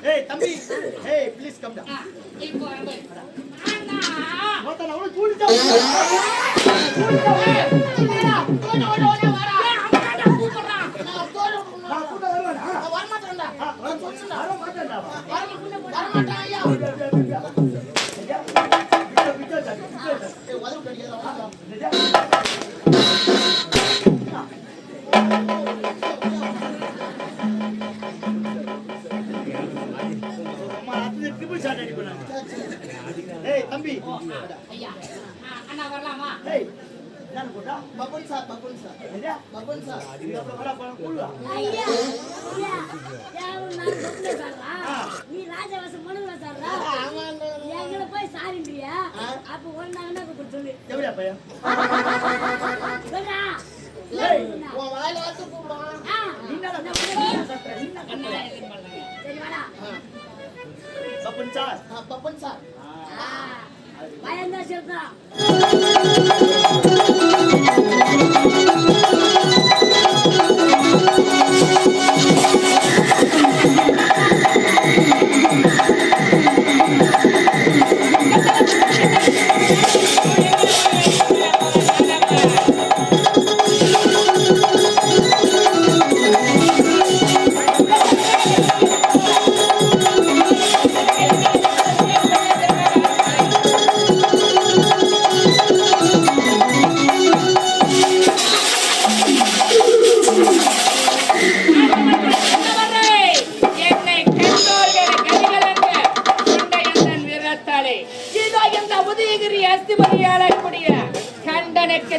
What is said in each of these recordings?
Hey, Tambi. Hey, please come down. Mata na ulu chuli jao. Hey, Tambi. அண்ணா வரலாமா? Hey. நான் போடா. பபுன் sir. ஐயா, பபுன் sir. இங்க வர போறா. ஐயா. யாரு நான் சொன்ன சாரா? நீ ராஜவாசம் பண்ணுவ சாரா? ஆமாங்க. எங்கள போய் சாரின்றியா? அப்ப ஒண்ணாங்கனா கூப்பிட்டு சொல்லு. எப்படியா பையன்? சொல்றா. ஏய், உன் வாயில வந்து கூப்பிடுவா. நீனடா சரி வாடா. பப்பன் சார். பபுன் சார். பயந்தா சொல்றா.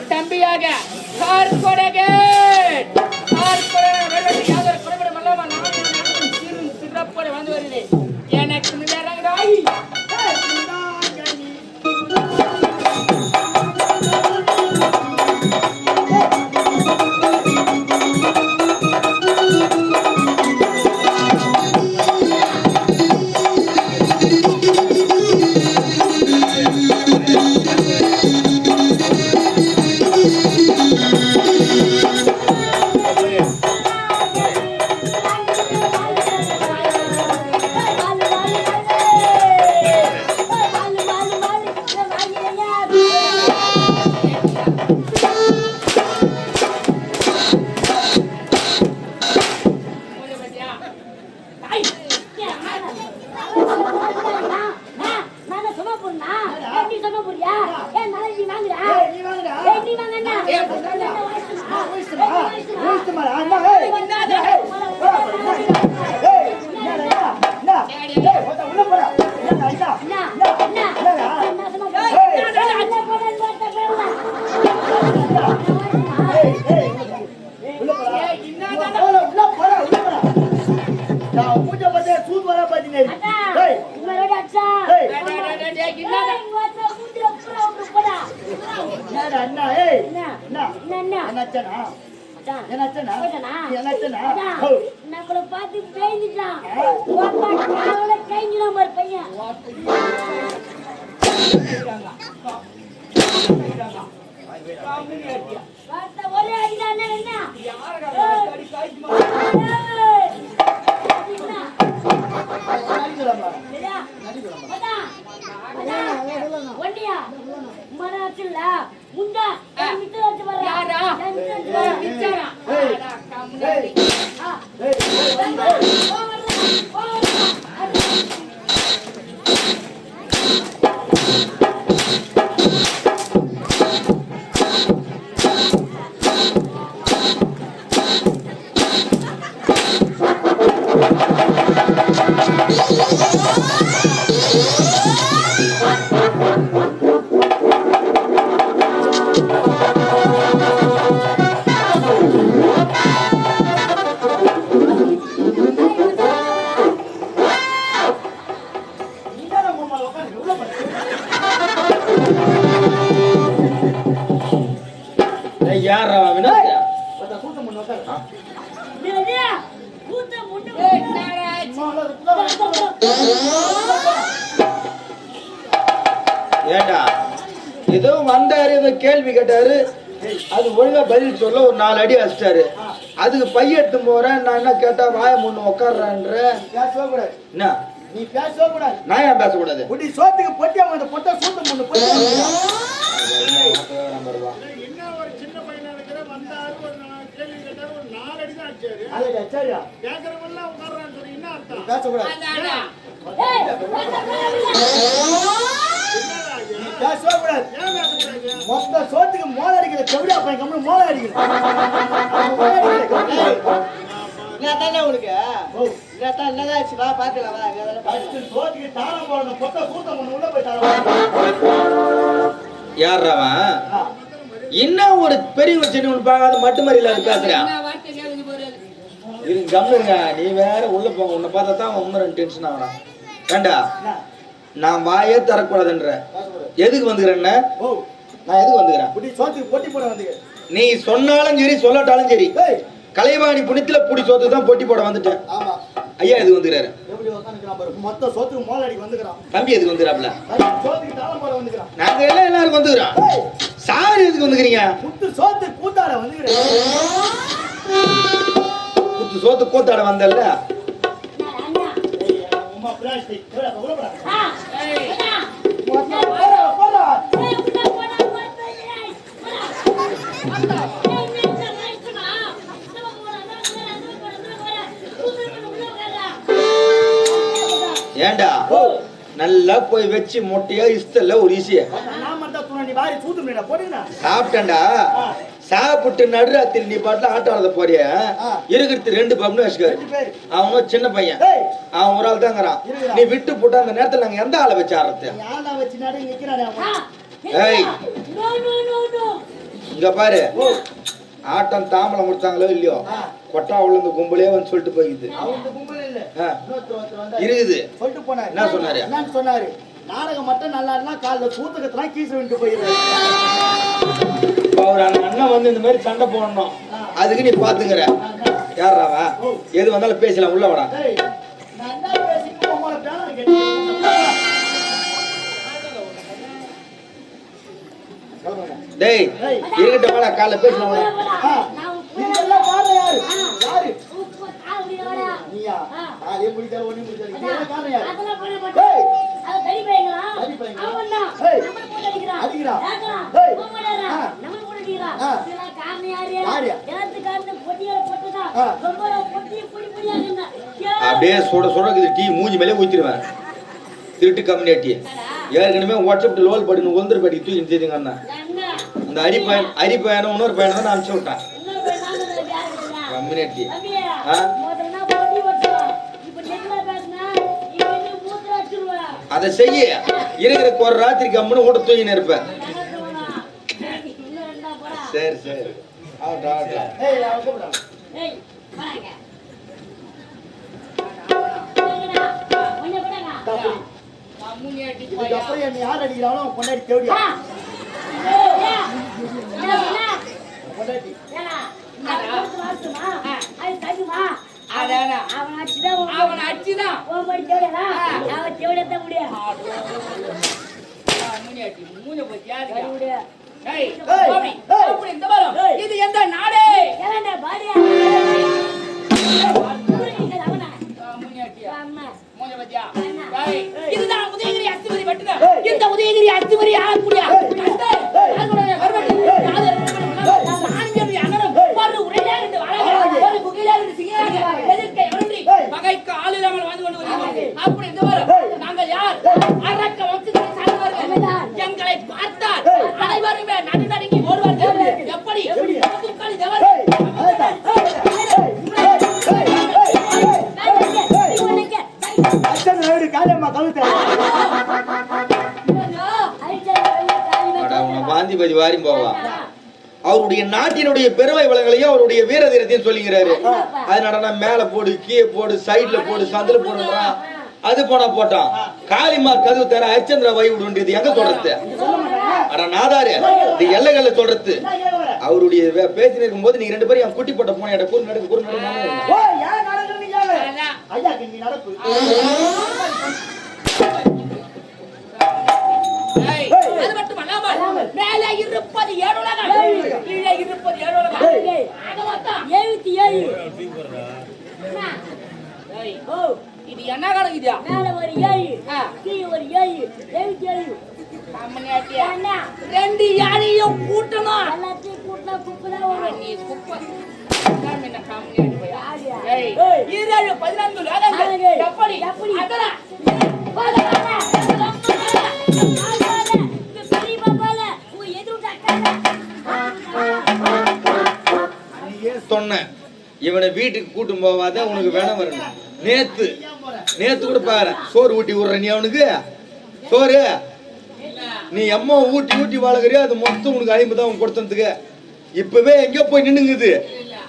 தம்பியாக சிறப்போட வந்து வருது எனக்கு நம்மள பார்த்து பேய்ஞ்சிட்டான். கைஞ்சிடாம ஒரு பையன் ஒரே அடிதான் என்ன ஒன்னியா மராச்சில்ல முண்டா மித்து வச்சு வர யாரா மிச்சரா ஏய் ஏண்டா ஏதோ வந்தாரு ஏதோ கேள்வி கேட்டாரு அது ஒழுங்கா பதில் சொல்ல ஒரு 4 அடி அடிச்சிட்டாரு. அதுக்கு பைய எடுத்து போறேன். நான் என்ன கேட்டா வாய முன்னு உட்காடுறான்ற. பேசவே கூடாது. என்ன நீ பேசவே கூடாது. நான் ஏன் பேசக்கூடாது? புடி சோத்துக்கு பொட்டியா அந்த பொட்டை சூட்டு முன்னு போய் என்ன ஒரு சின்ன பையனா இருக்கிற வந்தாரு ஒரு கேள்வி கேட்டாரு ஒரு 4 அடி தான் அடிச்சாரு. அது சரியா கேக்குறவெல்லாம் உட்கார்றான்னு சொல்லி என்ன அர்த்தம்? பேசக்கூடாது. ஏய் நீ பேசவே கூடாது. ஏன் பேசுறாங்க? மொத்த சோத்துக்கு மோள அடிக்கிற செவிடா பையன் கம்மி மோள அடிக்கணும். என்னதானே உனக்கு என்னதான் ஆச்சு வா பாத்துக்கலாம் வா ஃபர்ஸ்ட் சோத்துக்கு தாளம் போடணும். பொட்டை சூத்த முன்னு உள்ள போய் தாளம். யார்றாவன் இன்னும் ஒரு பெரிய செடி ஒன்று பார்க்காத மட்டும் மாதிரி இல்லாத பேசுறான். கம்முங்க நீ வேற உள்ள போங்க. உன்னை பார்த்தா தான் அவன் இன்னும் டென்ஷன் ஆகிறான். ஏண்டா நான் வாயே தரக்கூடாதுன்ற எதுக்கு வந்துக்கிறேன்? நான் எதுக்கு வந்துக்கிறேன்? புடி சோத்துக்கு பொட்டி போட வந்து. நீ சொன்னாலும் சரி சொல்லாட்டாலும் சரி கலைவாணி புனித்துல புடி சோத்து தான் பொட்டி போட வந்துட்டேன். ஆமா ஐயா எதுக்கு வந்துக்கிறாரு? எப்படி உட்காந்துக்கிறான் பாரு. மொத்த சோத்துக்கு மோள அடிக்க வந்துக்கிறான். தம்பி எதுக்கு வந்துக்கிறாப்ல? சோத்துக்கு தாளம் போட வந்துக்கிறான். நாங்க எல்லாம் எல்லாருக்கும் வந்துக்கிறோம். சார் எதுக்கு வந்துக்கிறீங்க? புட்டு சோத்து கூத்தாட வந்துக்கிறேன். புத்து சோத்து கூத்தாட வந்தல்ல. அண்ணா உமா பிளாஸ்டிக் போடா போடா. அண்ணா போடா போடா. ஏய் உள்ள போடா போடா. அண்ணா ஏய் என்ன ரைட்மா நம்ம போடா நம்ம போடா உள்ள போடா. ஏண்டா நல்லா போய் வச்சு மொட்டையா இஸ்தல்ல ஒரு ஈஸிய நான் மட்டும் துணை நீ வாரி சூத்து மேடா போடுங்கடா. சாப்பிட்டேன்டா. சாப்பிட்டு நடுராத்திரி நீ பாட்டுல ஆட்டம் ஆட போறிய இருக்கிறது 2 பம்னு வச்சுக்காரு. அவனும் சின்ன பையன். அவன் ஒரு ஆள் தாங்கிறான். நீ விட்டு போட்டு அந்த நேரத்துல நாங்க எந்த ஆளை வச்சு ஆடுறது? யாரா வச்சு நடு நிக்கிறானே அவன். ஏய் நோ நோ நோ நோ இங்க பாரு. ஆட்டம் தாம்பலம் கொடுத்தாங்களோ இல்லையோ கொட்டா உள்ள இந்த கும்பலே வந்து சொல்லிட்டு போயிடுது. அவன் கும்பல் இல்ல. இன்னொருத்தர் வந்தா இருக்குது சொல்லிட்டு போனாரு. என்ன சொன்னாரு? என்னன்னு சொன்னாரு? நாடகம் மட்டும் நல்லா இருந்தா காலைல சூத்துக்கத்தெல்லாம் கீசு விட்டு போயிடுறாரு. அவர் அந்த அண்ணன் வந்து இந்த மாதிரி சண்டை போடணும். அதுக்கு நீ பாத்துக்கிற யாராவா எது வந்தாலும் பேசலாம். உள்ள வாடா. டேய் நான் என்ன பேசிட்டு உங்கள பேன கேட்டீங்க. டேய் இருக்கட்ட வாடா காலைல பேசலாம் வாடா. இதெல்லாம் பாரு யாரு? யாரு? உப்பு ஆவியோடா நீயா? ஆளே முடிச்சா ஒண்ணு முடிச்சா. இதெல்லாம் காரணம் யாரு? அதெல்லாம் பண்ண மாட்டேன். அது தடி பையங்களா? அவன்தான் நம்ம போட்டு அடிக்கிறான். கேக்குறான். போமாடா. நம்ம போட்டு அடிக்கிறான். இதெல்லாம் காரணம் யாரு? யாருக்கு காரணம்? பொட்டியால போட்டுதா. ரொம்ப பொட்டி புடி புடியா இருந்தா. அப்படியே சுட சுட டீ மூஞ்சி மேலே ஊத்திடுவேன். திருட்டு கம்யூனிட்டி ஏற்கனவே வாட்ஸ்அப் லோல் படி ஒந்தர் படி தூக்கி செய்துங்க. அந்த அரி பையனும் இன்னொரு பையனை தான் நான் அனுப்பிச்சு விட்டேன். கம்யூனிட்டி அதை செய்ய இருக்கிற ஒரு ராத்திரி கம்முன்னு ஓட்ட தூங்கின்னு இருப்பேன். சரி சரி ஆகட்டும் ஆகட்டும். ஏய் அவன் கூப்பிடுறான். ஏய் வாங்க ஒண்ணே போடாங்க. இதுக்கு அப்புறம் நீ யார் அடிக்கிறானோ அவன் பொண்டாடி தேடியா. பொண்டாடி அவன் அடிச்சுதான் இது எந்த நாடு? இதுதான் உதயகிரி அஸ்திமரி வெட்டுங்க. இந்த உதயகிரி அஸ்திமரி ஆகக்கூடிய பகைக்கு ஆள் இல்லாமல் வந்து கொண்டு வருகிறோம். அப்படி நாங்கள் யார்? அரக்க வம்சத்தை சார்ந்தவர்கள். எங்களை பார்த்தால் அனைவருமே நடுநடுங்கி ஓடுவார்கள். எப்படி வாந்திபதி வாரி போவா. அவருடைய நாட்டினுடைய பெருமை வளங்களையும் அவருடைய வீர தீரத்தையும் சொல்லிக்கிறாரு. அதனால மேல போடு கீழே போடு சைட்ல போடு சந்தில போடுறான். அது போனா போட்டான். காளிமார் கதவு தர ஹரிச்சந்திர வை விடுன்றது எங்க சொல்றது? அட நாதாரு இது எல்லைகள்ல சொல்றது. அவருடைய பேசி இருக்கும் போது நீங்க 2 பேரும் என் குட்டி போட்ட போன இடம் கூறு நடக்கு கூறு நடக்கு. அது மட்டும் அல்லாமல் மேலே இருப்பது 7 உலகம், கீழே இருப்பது 7 உலகம். ஆக மொத்தம் 77. ஏய், ஓ, இது என்ன கணக்குதியா? மேல ஒரு 7, கீழே ஒரு 7, 77. கம்முனியாட்டியா? அண்ணா, 2 யானையும் கூட்டணும். எல்லாத்தையும் கூட்டினா குப்பை தான் வரும். நீ குப்பை. என்ன கம்முனியாட்டி போயா? யாரியா? ஏய், ஏய். 7 14 வேதங்கள். ஏய். எப்படி? எப்படி? அதெல்லாம் போல, போல. இந்த பெரியப்பா போல, உங்க எதிர்த்து சொன்னேன் இவனை வீட்டுக்கு கூட்டும் போவாத, உனக்கு வேணும் வரணும். நேத்து கூட பாரு, சோறு ஊட்டி விடுற நீ அவனுக்கு சோறு. நீ அம்மா ஊட்டி ஊட்டி வளர்க்குறியா, அது மொத்தம் உனக்கு 50 தான் கொடுத்ததுக்கு. இப்பவே எங்கேயோ போய் நின்னுங்குது.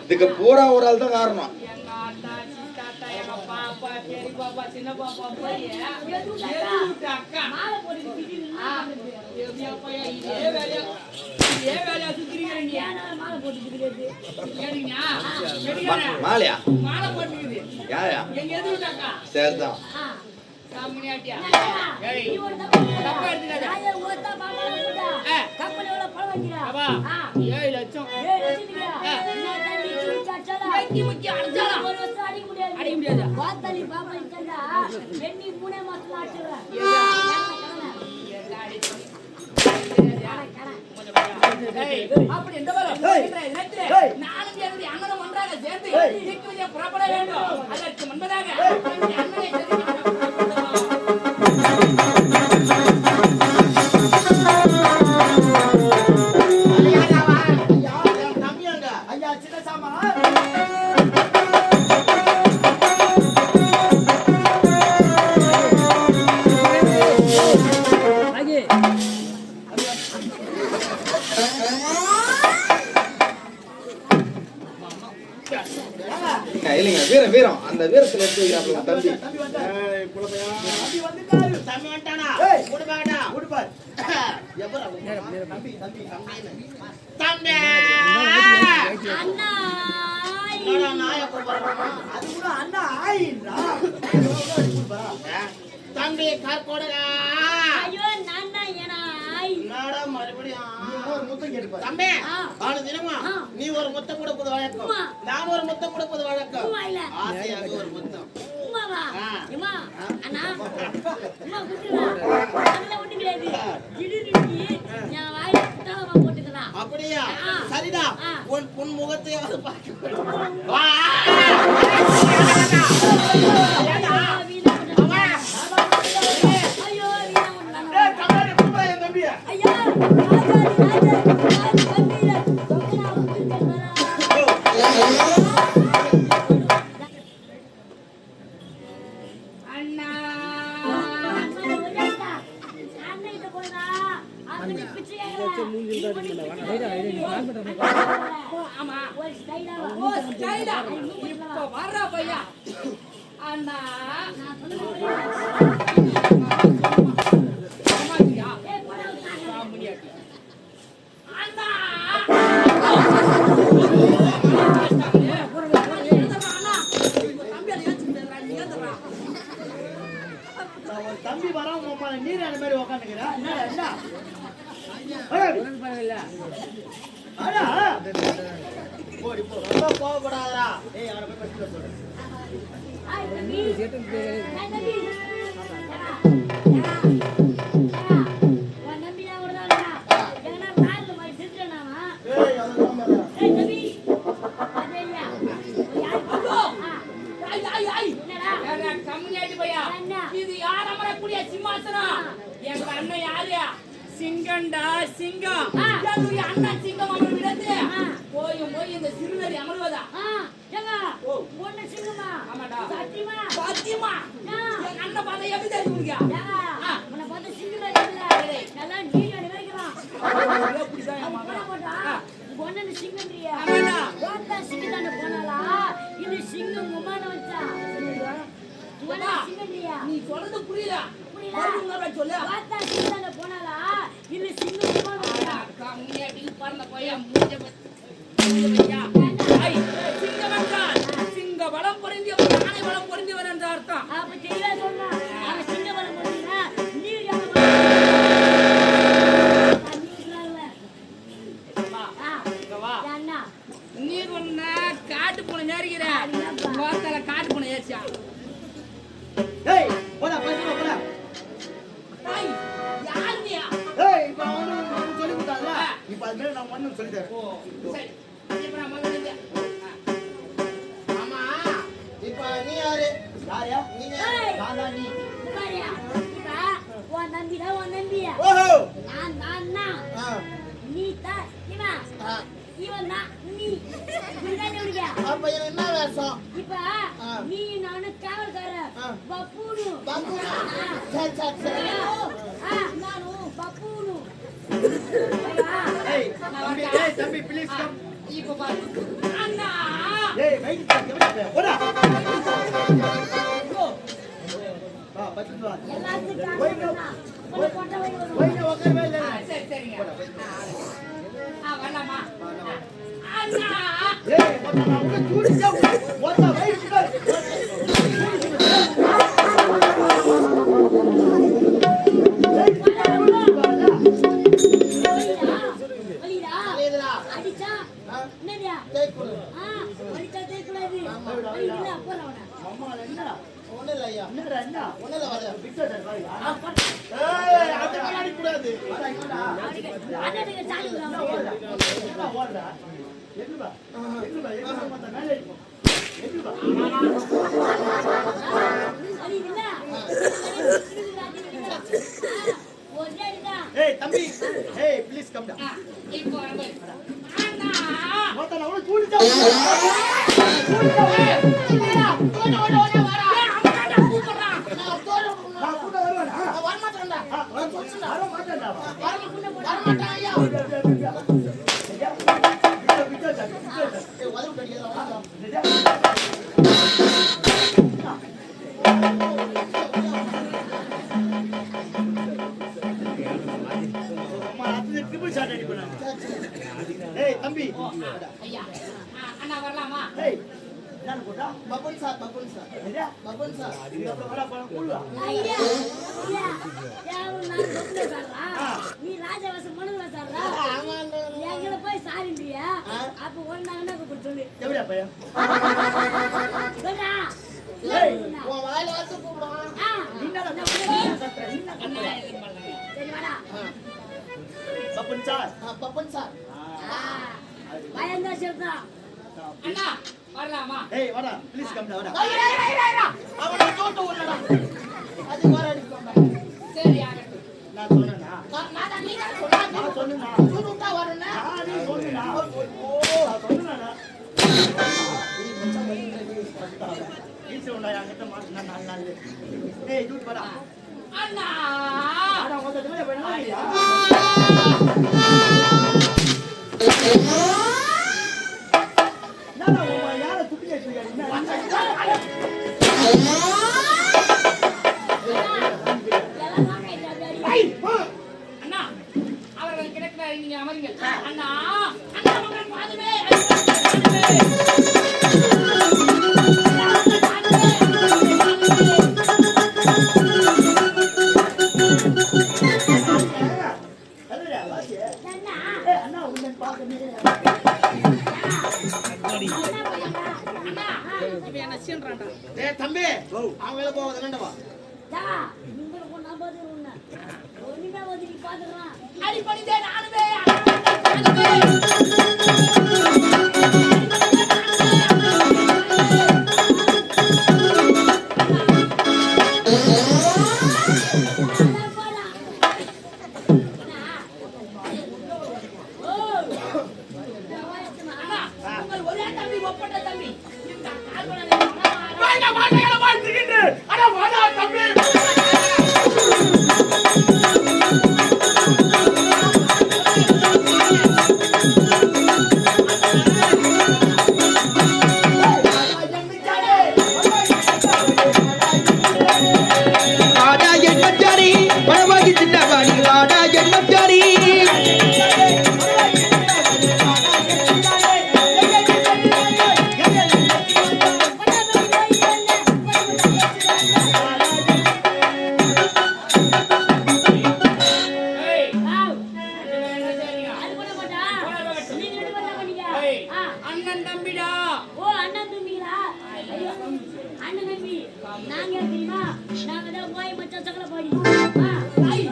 இதுக்கு பூரா ஒரு ஆள் தான் காரணம். எங்க ஆத்தா, சித்தாத்தா, எங்க பாப்பா, பெரிய பாப்பா, சின்ன பாப்பா போய் அக்கா மாலை போட்டு திடீர்னு இதே வேலையா சுத்திருக்கிற நீ. மாலை போட்டு திடீர்னு கேட்டீங்களா? மாலையா மாலை போட்டுக்குது. யாரா? எங்க எதிர்த்தாக்கா சரிதான். கம்முனியாட்டியா? நீ ஏய், ஒரு தப்பு தப்பா எடுத்துக்காத. ராஜா ஓத்தா பாப்பா போட்டா ஆ. கப்பல் எவ்வளவு பணம் வைக்கிறா அப்பா, 7 லட்சம். ஏய் ரசிக்கிறா நான் தண்ணி குடிச்சாச்சல வெட்டி முக்கி அடிச்சாலாம். ஒரு வருஷம் அடிக்க முடியாது அடிக்க முடியாது. வாத்தாலி பாப்பா இத்தண்டா வெண்ணி 3 மாசத்துல ஆச்சுறா ஏய், அப்படி எந்த வேலை? நேற்று 4 பேர் அண்ணனும் ஒன்றாக சேர்ந்து தீக்குளிக்க புறப்பட வேண்டும். அதற்கு முன்பதாக அண்ணனை ஐயா சின்ன சாமா இல்லைங்க, வீரம் வீரம் அந்த வீரத்துல எடுத்து வைக்கிறாப்ல தம்பி. தம்பி வந்துட்டாரு. தம்பி வந்துட்டானா? ஏய். கொடுப்பாடா. கொடுப்பார். எவ்வளவு? தம்பி தம்பி தம்பி. அண்ணா என்னடா நாயை கூப்பிடுறான்? அது கூட அண்ணா ஆயின்றா. தம்பி கற்கொடுங்க. ஐயோ நானா ஏனா என்னடா மறுபடியும்? ஒரு முத்தம் கேட்டுப்பாரு. தம்பி, ஆ. அவனு தினமா ஆ. நீ ஒரு முத்தம் கொடுப்பது வழக்கம், உம்மா. நான் ஒரு முத்தம் கொடுப்பது வழக்கம். உம்மா இல்ல. ஆசையாக ஒரு முத்தம். உம்மாவா ஆ. அம்மா அண்ணா உம்மா குத்துறா அதெல்லாம் ஒண்ணு கிடையாது திடீர்னு நான் வாயில குத்தாலமா போட்டுக்கறா அப்படியா? ஆ. சரிடா. ஆ. உன் புன் முகத்தையாவது பார்க்க. ஐயோ வீணா ஒண்ணு ஏய் கமாடி கூப்பிடா என் தம்பியை. ஐயா ராஜா கம்பீர தொக்கனா குத்துறா அண்ணா அண்ணன் போனா அண்ணன் பிச்சை ஆமா. ஒரு ஸ்டைலா ஓ, ஸ்டைலா. இப்ப வர்றா பையா. அண்ணா ஆமாடியா? கம்முனியாட்டி. அண்ணா ஒரு தம்பி வரான் உன் நீர் அந்த மாதிரி உட்காந்துக்கிறா. என்ன என்ன? ஏய், அடா. போடி போ, ரொம்ப கோவப்படாதடா. ஏய் அவரை போய் பஸ்ல சொல்லு. ஏய் அதெல்லாம் மேல. கம்முனியாட்டி பையா. இது யார் அமரக்கூடிய சிம்மாசனம்? எங்க அண்ணன் யாரு? சிங்கண்டா சிங்கம். என்னுடைய அண்ணன் சிங்கம் அமர விடத்து போயும் போய் இந்த சிறுநரி அமர்வதா? ஆமாடா. சத்தியமா எங்க அண்ணன் பார்த்தா எப்படி தெரிஞ்சுக்க? எப்படிதான் என் மகன்? நீ சொல்றது புரியல. சொல்லு. கம்முனியாட்டி பறந்த பையன் மூஞ்ச சிங்கம் என்றால் சிங்க பலம் பொருந்தியவர், யானை பலம் பொருந்தியவர் என்ற அர்த்தம். காட்டு பூனை நேரிக்கிறேன் கோத்தல காட்டு பூனை ஏறிச்சா ஏய் போடா போடா டேய் யார் நீ இப்ப அவனுக்கு சொல்லி கொடுத்தாங்க இப்ப அது மேல நான் மண்ணு சொல்லி தரேன் ஓ சரி இப்ப நான் முதல்ல ஆமா இப்ப நீ யாரு யாரையா நீங்க ஏய். நான் தான் நீ பாரியா இப்ப உன் நம்பியா ஓஹோ நான் ஆ, நீ தான் இவா ஆ. இவன் தான் நீ இப்படிதான் உனக்கு அப்ப எனக்கு என்ன வேஷம் இப்ப ஆ. நீ நானு காவல்காரன் ஆ. பப்பூனு பப்புனா? சரி சரி சரி நானு பப்பூனு ஏய் தம்பி ப்ளீஸ் கம் இப்ப பாரு அண்ணா ஏய் மைக் போடா வா பத்து வா எல்லாத்துக்கும் காவல்காரன் ஒரு கொட்டை வை வரும் போய் உட்காரவே இல்ல சரி சரிங்க வரலாமா அண்ணா ஏய் நான் உன்னை தூடிச்சா போடா மைக் இதுடா. அடிச்சா ஆ, என்னடியா டேக் கொடு. அடிச்சா தேய்க்கூடாது இல்ல போறவன அம்மா என்னடா ஒண்ணும் இல்ல ஐயா என்னடா என்ன ஒண்ணும் இல்ல வரல பிக்சர் பாருங்க ஏய் அது கண்ணாடி கூடாது அண்ணனுக்கு சாலி என்ன ஓடுறா எங்குடா மத்த மேலே இருக்கும் எங்குடா அடி இல்ல ஒரே அடிடா ஏய் தம்பி ஏய் ப்ளீஸ் கம் டா இப்போ வரவே அண்ணா மத்த நான் உன்னை தூடிச்சா நான் கூட வருவேனா வரமாட்டேன்டா வர மாட்டேன்டா வரமாட்டேன் ஐயா உதவி கிடைக்கிறதா ஏய் தம்பி ஐயா அண்ணா வரலாமா ஏய் என்ன போடா பப்புன் சார் ஐயா பப்புன் சார் இந்த வர போறோம் கூடுவா ஐயா ஐயா யாரும் நான் சொன்ன சாரா நீ ராஜவாசம் மனுவ சாரா எங்களை போய் சாரின்றியா அப்ப ஒண்ணாங்கன்னா கூப்பிட்டு சொல்லு எப்படியா பையன் சொல்றா ஏய் உன் வாயில வந்து கூப்பிடுவான் சரி வாடா பப்பன் சார் பப்புன் சார் பயந்தா சொல்றா அண்ணா வரலாமா ஏய் வாடா ப்ளீஸ் கம் டா வாடா அவனை தோட்டு உள்ளடா அது வர அடிக்கும் சரி ஆகட்டும் நான் சொன்னேனா நான் நீ தான் சொன்னாங்க நான் சொன்னேனா தூடு விட்டா வரணும் நீ சொன்னேனா நான் சொன்னேனா ஈஸி உண்டா என்கிட்ட மாட்டினா 4 நாள் ஏய் டூட் வாடா அண்ணா வாடா மொத்த மேல போய் நாளையா நானா உமா யார துப்பி ஏற்றியா எல்லாம் வாங்க அண்ணா அவர்கள் கிடைக்கிறார் நீங்க அமருங்க அண்ணா அண்ணா மகன் பாதுமே அண்ணா உன்னை பார்க்கவே அண்ணா இப்ப என்ன சீன்றான்டா ஏய் தம்பி அவங்கள போவது வேண்டவா உங்களுக்கு நான் பதில் உன்ன ஒண்ணுமே ஒதுக்கி பாத்துறான் அடிப்படிதே நானுமே அண்ணா உங்கள் ஒரே தம்பி ஒப்பட்ட தம்பி இந்த கால்வனை ஆடா என்மச்சாரி பழவாகி சின்னவாடி ஆடா என்மச்சாரி அண்ணன் தம்பிடா ஓ அண்ணன் அண்ணன் தம்பி நாங்க யார் தெரியுமா? நாங்க தான் ஓய் மச்சான் சகல பாடி. ஐய்,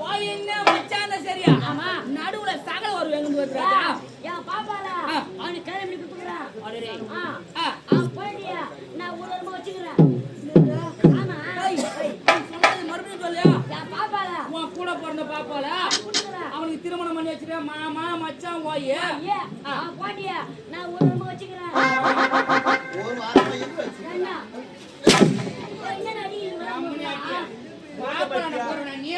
ஓய் என்ன மச்சான் சரியா? ஆமா. நடுவுல சகல ஒரு வேணும் போறாடா. என் பாப்பாடா அவனுக்கு கல்யாணம் பண்ணி கொடுத்துக்கிறேன். அடடே. போயிட்டியா நான் ஊரமா வச்சுக்கிறேன். ஆமா ஐய், சொன்னது மறுபடியும் சொல்லியா? என் பாப்பாடா உன் கூட பிறந்த பாப்பால கொடுத்துக்கிறேன். அவனுக்கு திருமணம் பண்ணி வச்சிருக்க மாமா மச்சான் ஓய். போயிட்டியா நான் ஊரமா வச்சுக்கிறேன். ஒரு வாரமா இருந்து வச்சு. என்ன என்ன அடி பாப்பா நம்பறன நீ.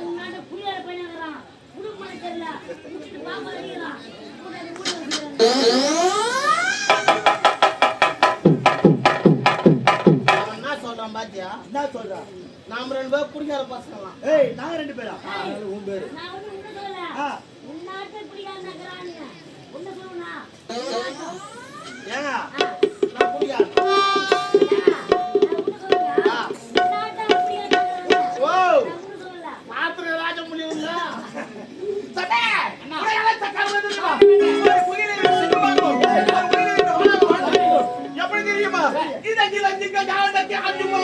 உன்னாண்ட புரியாத பையனாகிறான். குடும்பம் தெரியல விட்டுட்டு பாப்பா அடிக்கிறான். என்ன சொல்றான் பாத்தியா? என்ன சொல்றா? நாம 2 பேரும் குடிக்கார பசங்கலாம். ஏய் நாங்க 2 பேரா? உன் பேரு. நான் ஒண்ணு உன்ன சொல்லல. உன்னாட்ட பிடிக்காதங்கறானே. உன்ன சொல்லுனா. ஏங்க நான் குடிக்கார. ஓ பாத்திர ராஜ முடியும்ல. சட்டை குடியால சக்கர வந்துருமா? எப்படி தெரியுமா? இத கிலஞ்சிக்க ஜாலதத்தி அஞ்சுமோ.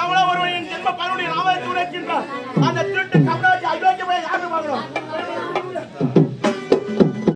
எவனோ ஒருவன் என் ஜென்ம பலனுடைய நாமத்தை உரைக்கின்றான்.